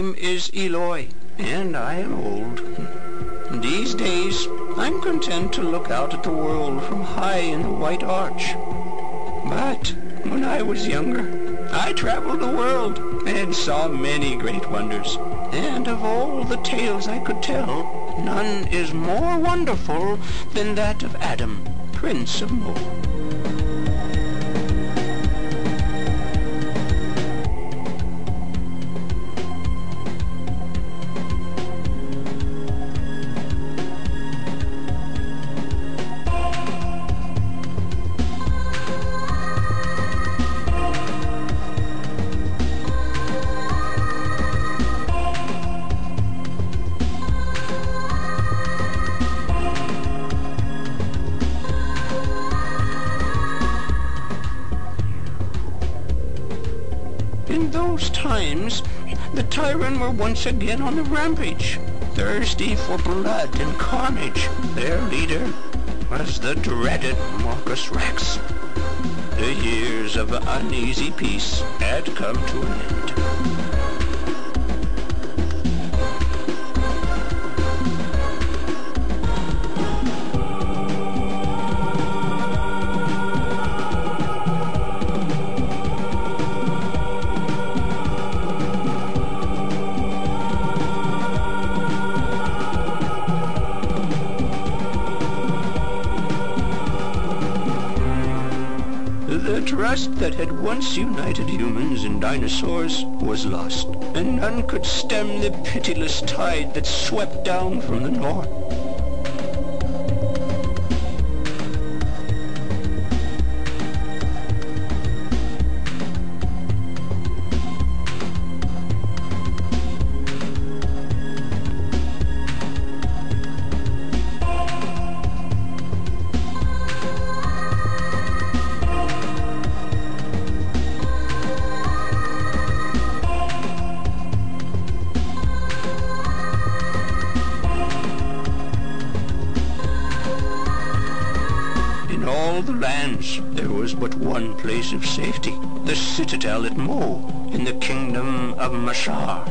name is Eloy, and I am old. These days, I'm content to look out at the world from high in the White Arch. But when I was younger, I traveled the world and saw many great wonders. And of all the tales I could tell, none is more wonderful than that of Adam, Prince of Mo. In those times, the Tyrant were once again on the rampage, thirsty for blood and carnage. Their leader was the dreaded Moorkus Rex. The years of uneasy peace had come to an end. The trust that had once united humans and dinosaurs was lost, and none could stem the pitiless tide that swept down from the north. In all the lands, there was but one place of safety, the citadel at Mo, in the kingdom of Mashar.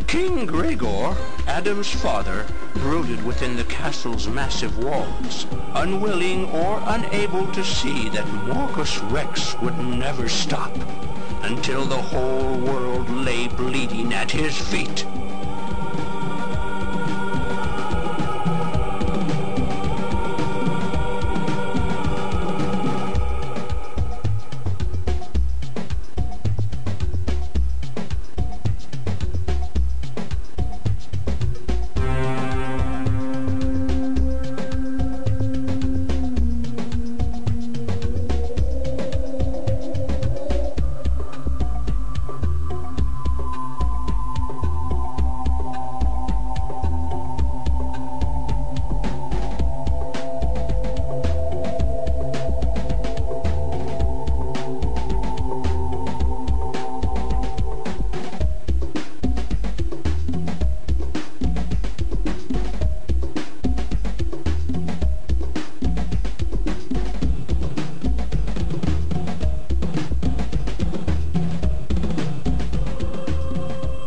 King Gregor, Adam's father, brooded within the castle's massive walls, unwilling or unable to see that Moorkus Rex would never stop until the whole world lay bleeding at his feet.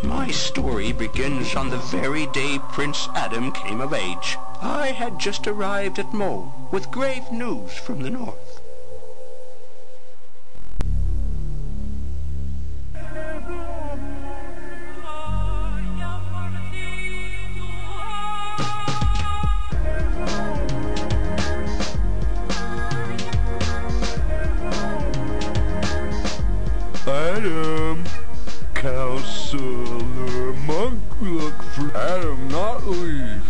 My story begins on the very day Prince Adam came of age. I had just arrived at Mo with grave news from the north. Adam, Counselor Monk, look for Adam, not leave.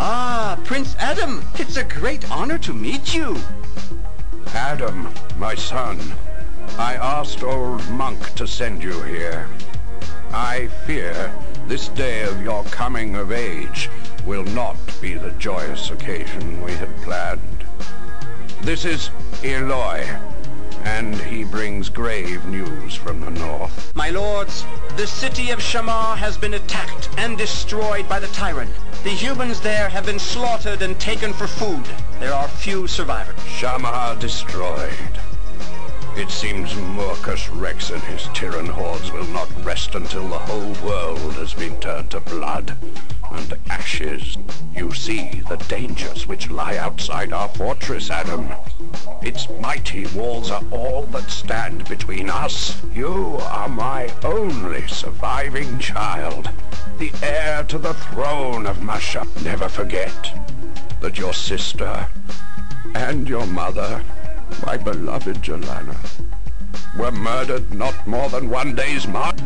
Ah, Prince Adam, it's a great honor to meet you. Adam, my son, I asked old Monk to send you here. I fear this day of your coming of age will not be the joyous occasion we had planned. This is Eloi, and he brings grave news from the north. My lords, the city of Shamar has been attacked and destroyed by the tyrant. The humans there have been slaughtered and taken for food. There are few survivors. Shamar destroyed. It seems Moorkus Rex and his Tyran hordes will not rest until the whole world has been turned to blood and ashes. You see the dangers which lie outside our fortress, Adam. Its mighty walls are all that stand between us. You are my only surviving child, the heir to the throne of Masha. Never forget that your sister and your mother, my beloved Jelana, were murdered not more than one day's march.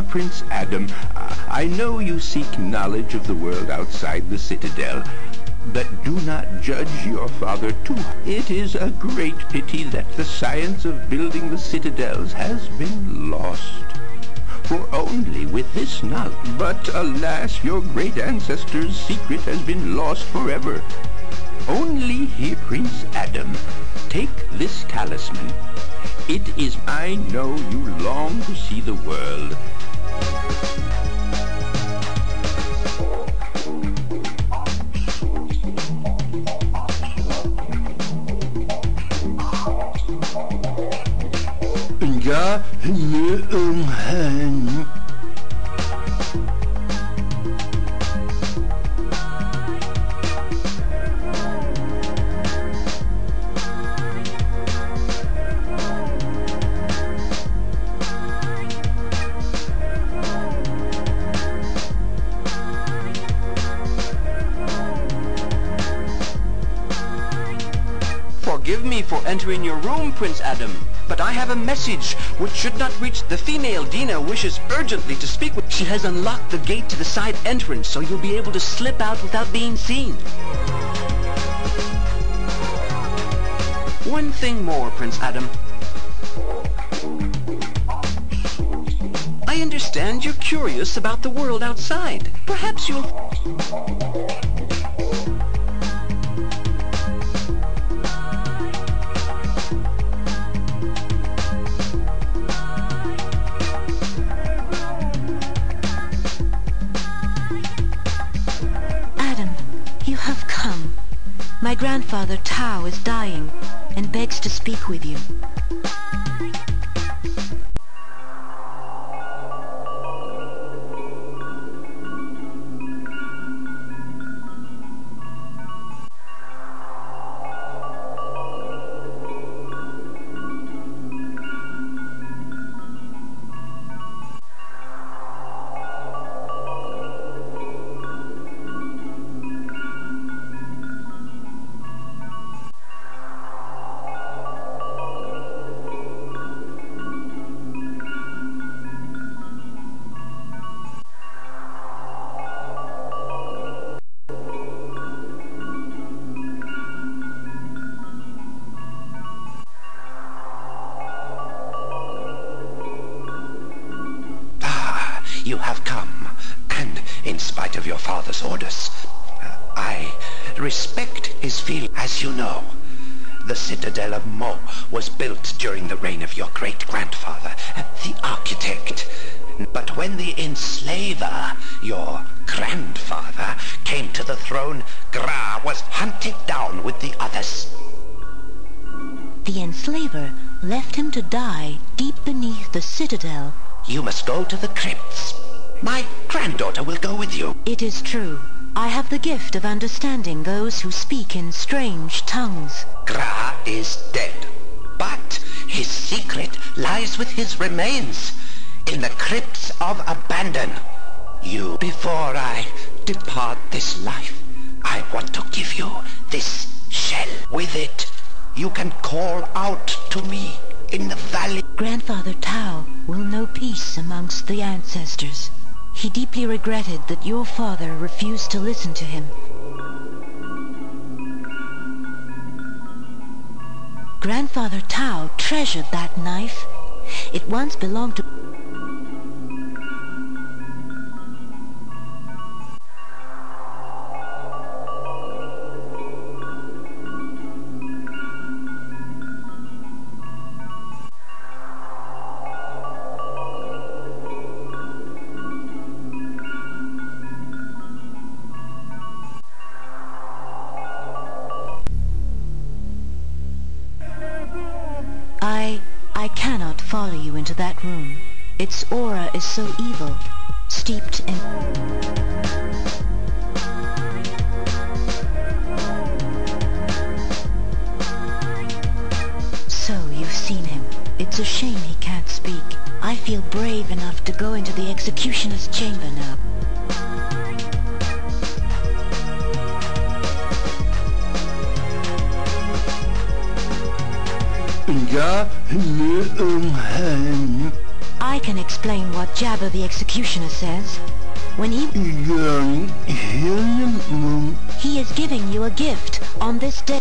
Prince Adam, I know you seek knowledge of the world outside the citadel, but do not judge your father too. It is a great pity that the science of building the citadels has been lost. For only with this knowledge, but alas, your great ancestor's secret has been lost forever. Only here, Prince Adam, take this talisman. It is, I know you long to see the world. Forgive me for entering your room, Prince Adam, but I have a message which should not reach. The female Dina wishes urgently to speak with. She has unlocked the gate to the side entrance, so you'll be able to slip out without being seen. One thing more, Prince Adam. I understand you're curious about the world outside. Perhaps you'll... My grandfather Tao is dying and begs to speak with you. You have come, and in spite of your father's orders, I respect his feeling. As you know, the citadel of Mo was built during the reign of your great-grandfather, the architect. But when the enslaver, your grandfather, came to the throne, Gra was hunted down with the others. The enslaver left him to die deep beneath the citadel. You must go to the crypts. My granddaughter will go with you. It is true. I have the gift of understanding those who speak in strange tongues. Gra is dead, but His secret lies with his remains in the crypts of abandon. Before I depart this life, I want to give you this shell. With it, you can call out to me in the valley. Grandfather Tao will know peace amongst the ancestors. He deeply regretted that your father refused to listen to him. Grandfather Tao treasured that knife. It once belonged to... I cannot follow you into that room. Its aura is so evil, steeped in... So you've seen him. It's a shame he can't speak. I feel brave enough to go into the executioner's chamber now. I can explain what Jabba the Executioner says. When he is giving you a gift on this day.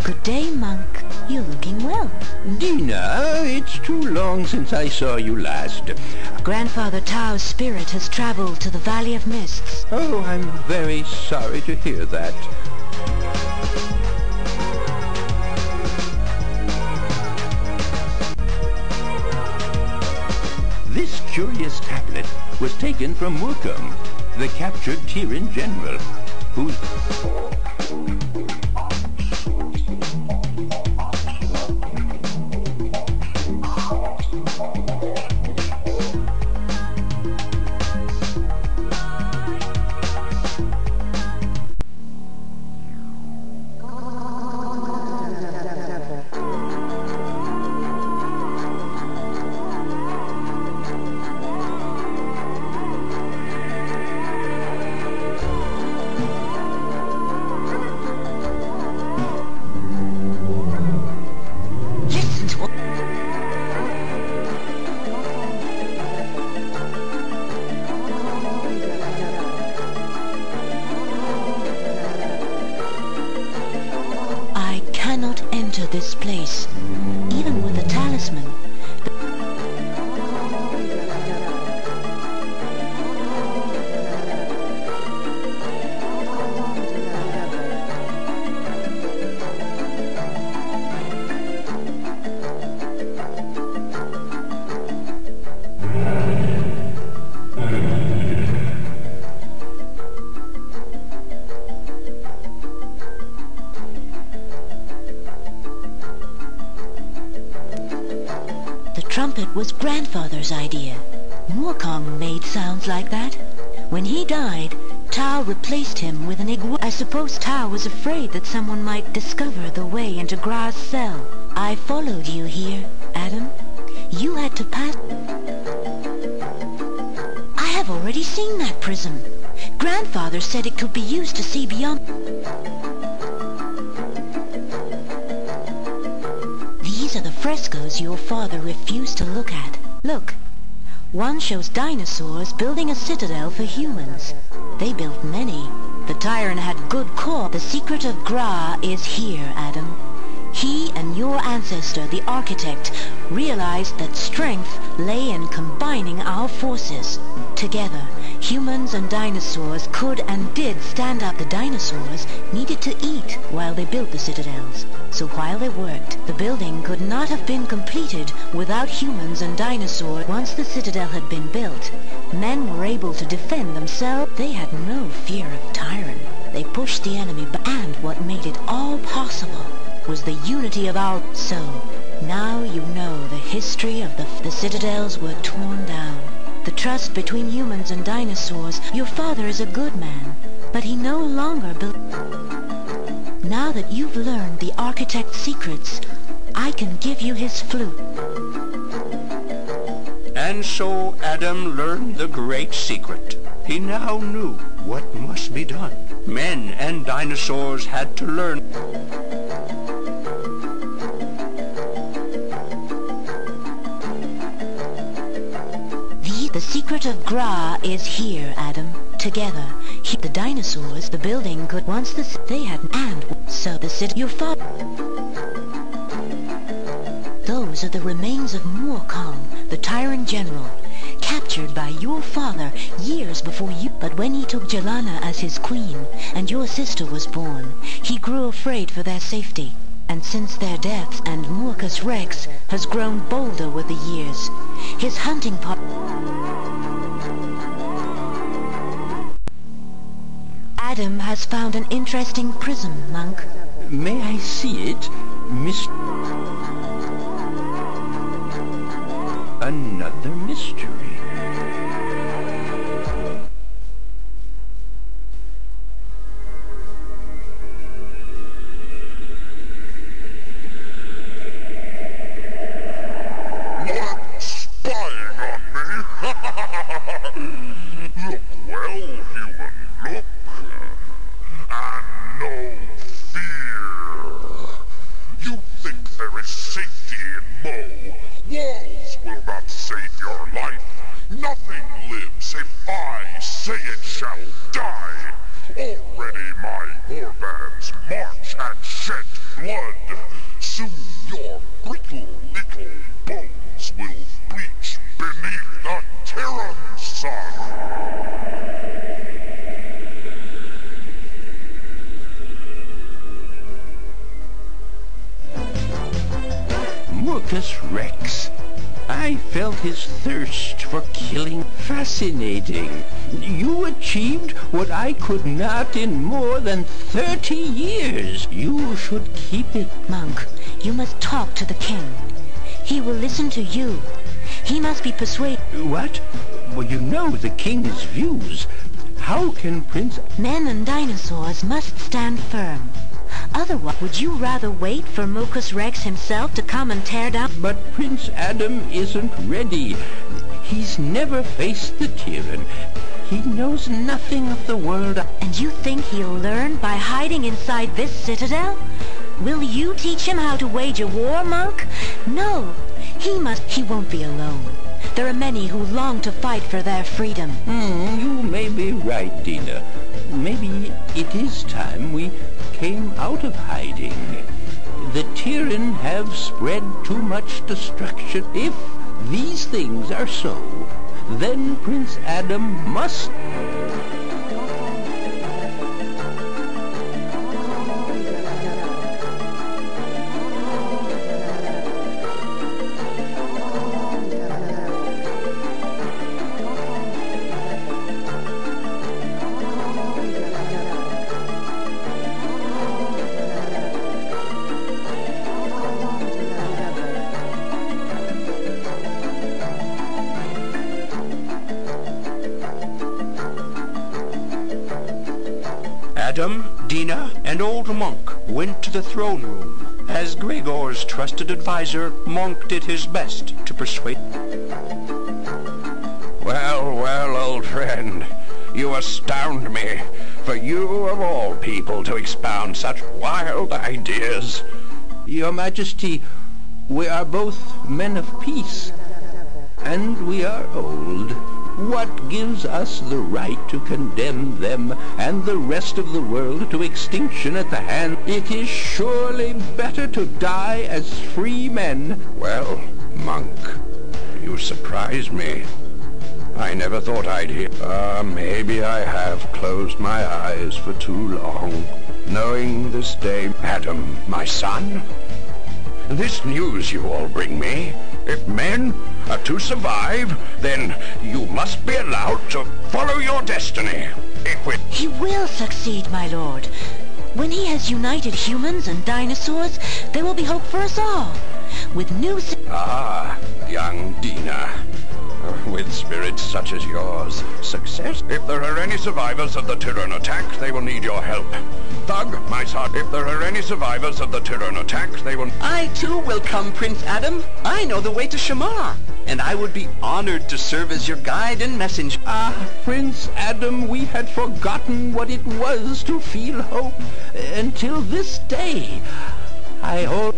Good day, monk. You're looking well. Dina, it's too long since I saw you last. Grandfather Tao's spirit has traveled to the Valley of Mists. Oh, I'm very sorry to hear that. This curious tablet was taken from Moorkus, the captured Tyrian general, whose... this place, even with a talisman. Trumpet was grandfather's idea. Moorkus made sounds like that. When he died, Tao replaced him with an iguana. I suppose Tao was afraid that someone might discover the way into Gra's cell. I followed you here, Adam. You had to pass... I have already seen that prism. Grandfather said it could be used to see beyond... These are the frescoes your father refused to look at. Look. One shows dinosaurs building a citadel for humans. They built many. The tyrant had good core. The secret of Gra is here, Adam. He and your ancestor, the architect, realized that strength lay in combining our forces. Together, humans and dinosaurs could and did stand up. The dinosaurs needed to eat while they built the citadels. So while they worked, the building could not have been completed without humans and dinosaurs. Once the citadel had been built, men were able to defend themselves. They had no fear of tyrant. They pushed the enemy back. And what made it all possible was the unity of our... So, now you know the history of the citadels were torn down. The trust between humans and dinosaurs. Your father is a good man, but he no longer Now that you've learned the architect's secrets, I can give you his flute. And so Adam learned the great secret. He now knew what must be done. Men and dinosaurs had to learn. The secret of Gra is here, Adam. Together, the dinosaurs, the building could once they had, and so the city, your father. Those are the remains of Moorkus, the tyrant general, captured by your father years before you. But when he took Jelana as his queen, and your sister was born, he grew afraid for their safety. And since their deaths, and Moorkus Rex has grown bolder with the years. His hunting Adam has found an interesting prism, Monk. May I see it, Miss... Another mystery. Moorkus Rex. I felt his thirst for killing. Fascinating. You achieved what I could not in more than 30 years. You should keep it. Monk, you must talk to the king. He will listen to you. He must be persuaded. What? Well, you know the king's views. How can Prince... Men and dinosaurs must stand firm. Otherwise, would you rather wait for Moorkus Rex himself to come and tear down? But Prince Adam isn't ready. He's never faced the tyrann. He knows nothing of the world. And you think he'll learn by hiding inside this citadel? Will you teach him how to wage a war, Monk? No, he won't be alone. There are many who long to fight for their freedom. You may be right, Dina. Maybe it is time we came out of hiding. The tyrann have spread too much destruction. If these things are so, then Prince Adam must... Adam, Dina, and old Monk went to the throne room. As Gregor's trusted advisor, Monk did his best to persuade... Well, old friend, you astound me. For you of all people to expound such wild ideas. Your Majesty, we are both men of peace, and we are old. What gives us the right to condemn them and the rest of the world to extinction at the hand? It is surely better to die as free men. Well, Monk, you surprise me. I never thought I'd hear. Maybe I have closed my eyes for too long, knowing this day. Adam, my son, this news you all bring me, if men are to survive, then you must be allowed to follow your destiny. He will succeed, my lord. When he has united humans and dinosaurs, there will be hope for us all. With new... Young Dina. With spirits such as yours, success. If there are any survivors of the Tyrann attack, they will need your help. Thug, my son, if there are any survivors of the Tyrann attack, they will... I too will come, Prince Adam. I know the way to Shamar, and I would be honored to serve as your guide and messenger. Prince Adam, we had forgotten what it was to feel hope until this day. I hope...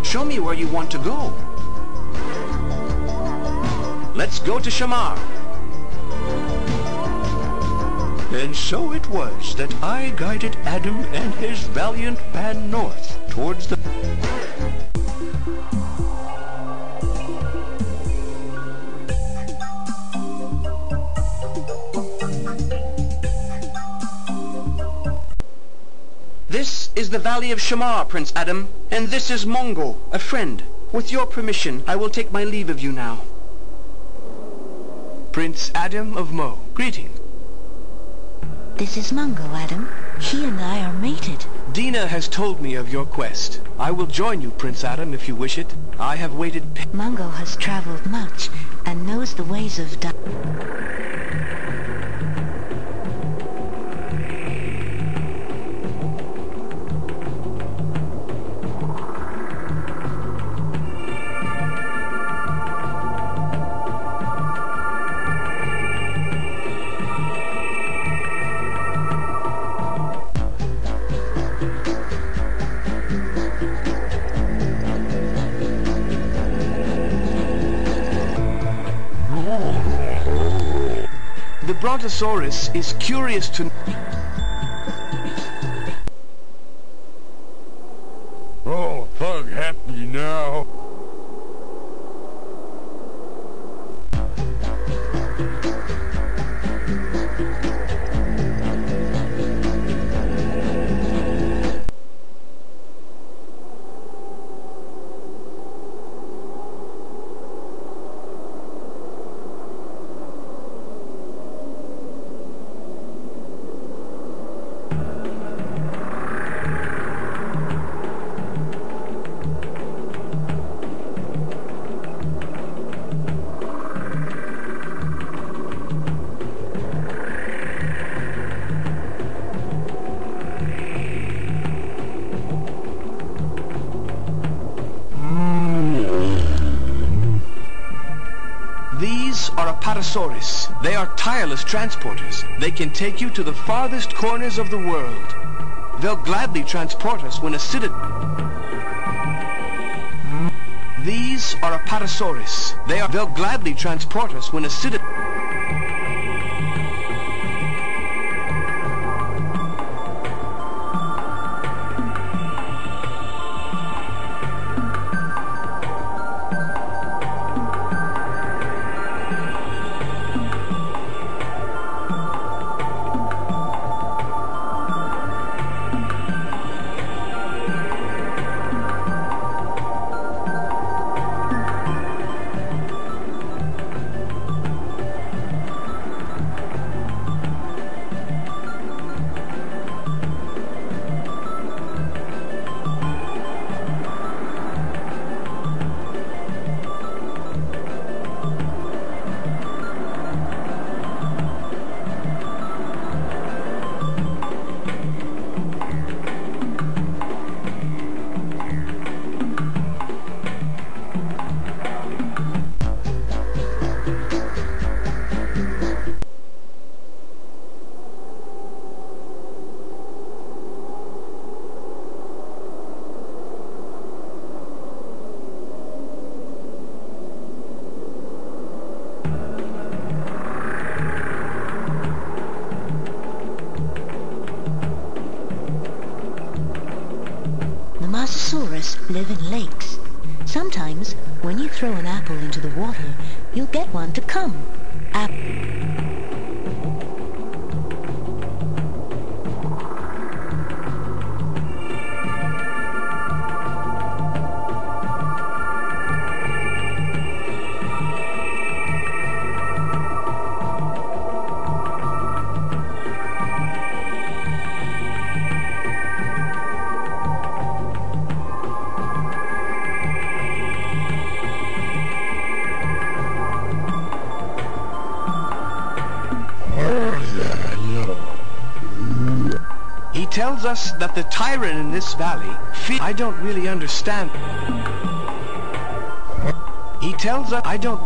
Show me where you want to go. Let's go to Shamar. And so it was that I guided Adam and his valiant band north towards the... This is the Valley of Shamar, Prince Adam, and this is Mongo, a friend. With your permission, I will take my leave of you now. Prince Adam of Mo, greeting. This is Mungo, Adam. He and I are mated. Dina has told me of your quest. I will join you, Prince Adam, if you wish it. I have waited... Mungo has traveled much and knows the ways of... The Brontosaurus is curious to... Oh, Thug happy now. These are Apatosaurus. They are tireless transporters. They can take you to the farthest corners of the world. They'll gladly transport us when a citadel... These are Apatosaurus. They'll gladly transport us when a citadel... might want to come. He tells us that the tyrant in this valley I don't really understand. He tells us I don't...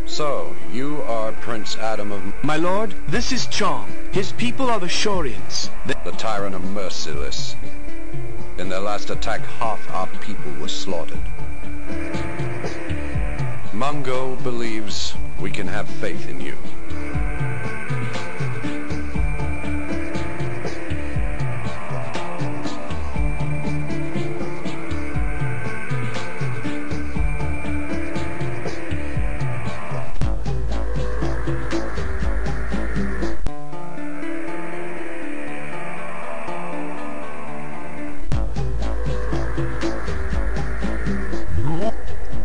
So, you are Prince Adam of... My lord, this is Chong. His people are the Shorians. The tyrant are merciless. In their last attack, half our people were slaughtered. Mungo believes we can have faith in you.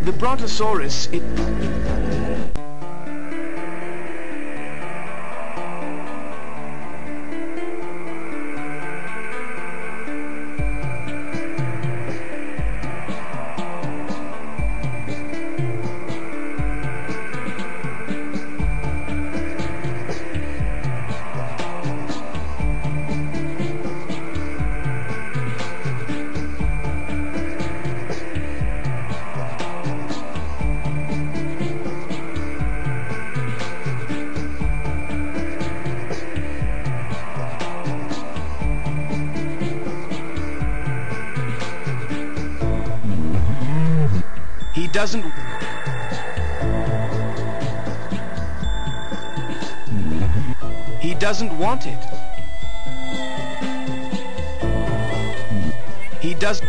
The Brontosaurus, doesn't... He doesn't want it. He does...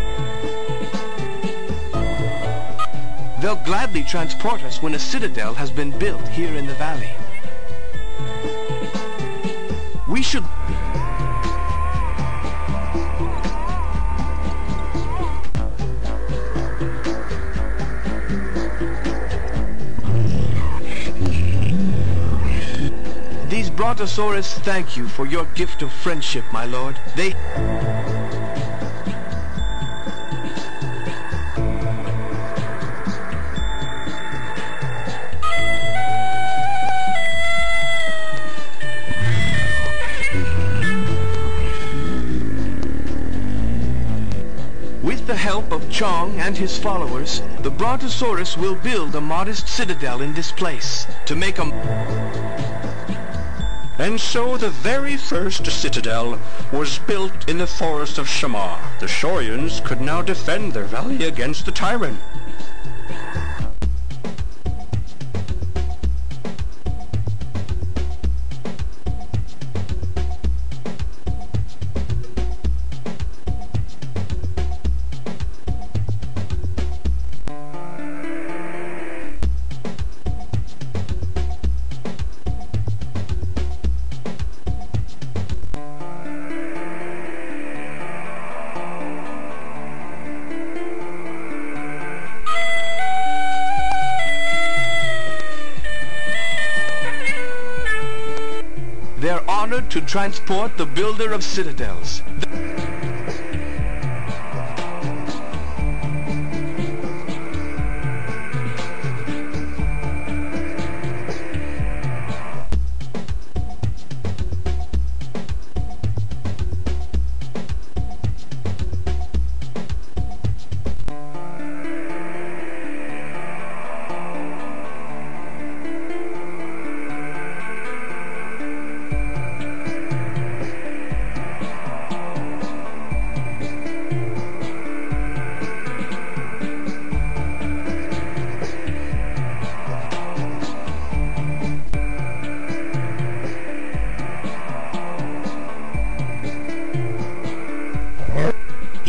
They'll gladly transport us when a citadel has been built here in the valley. We should... Brontosaurus, thank you for your gift of friendship, my lord. They... With the help of Chong and his followers, the Brontosaurus will build a modest citadel in this place to make a... And so the very first citadel was built in the forest of Shamar. The Shorians could now defend their valley against the tyrant. to transport the builder of citadels.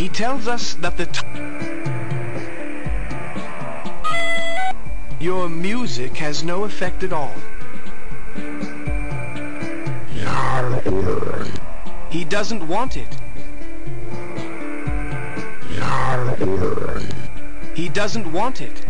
He tells us that your music has no effect at all. He doesn't want it. He doesn't want it.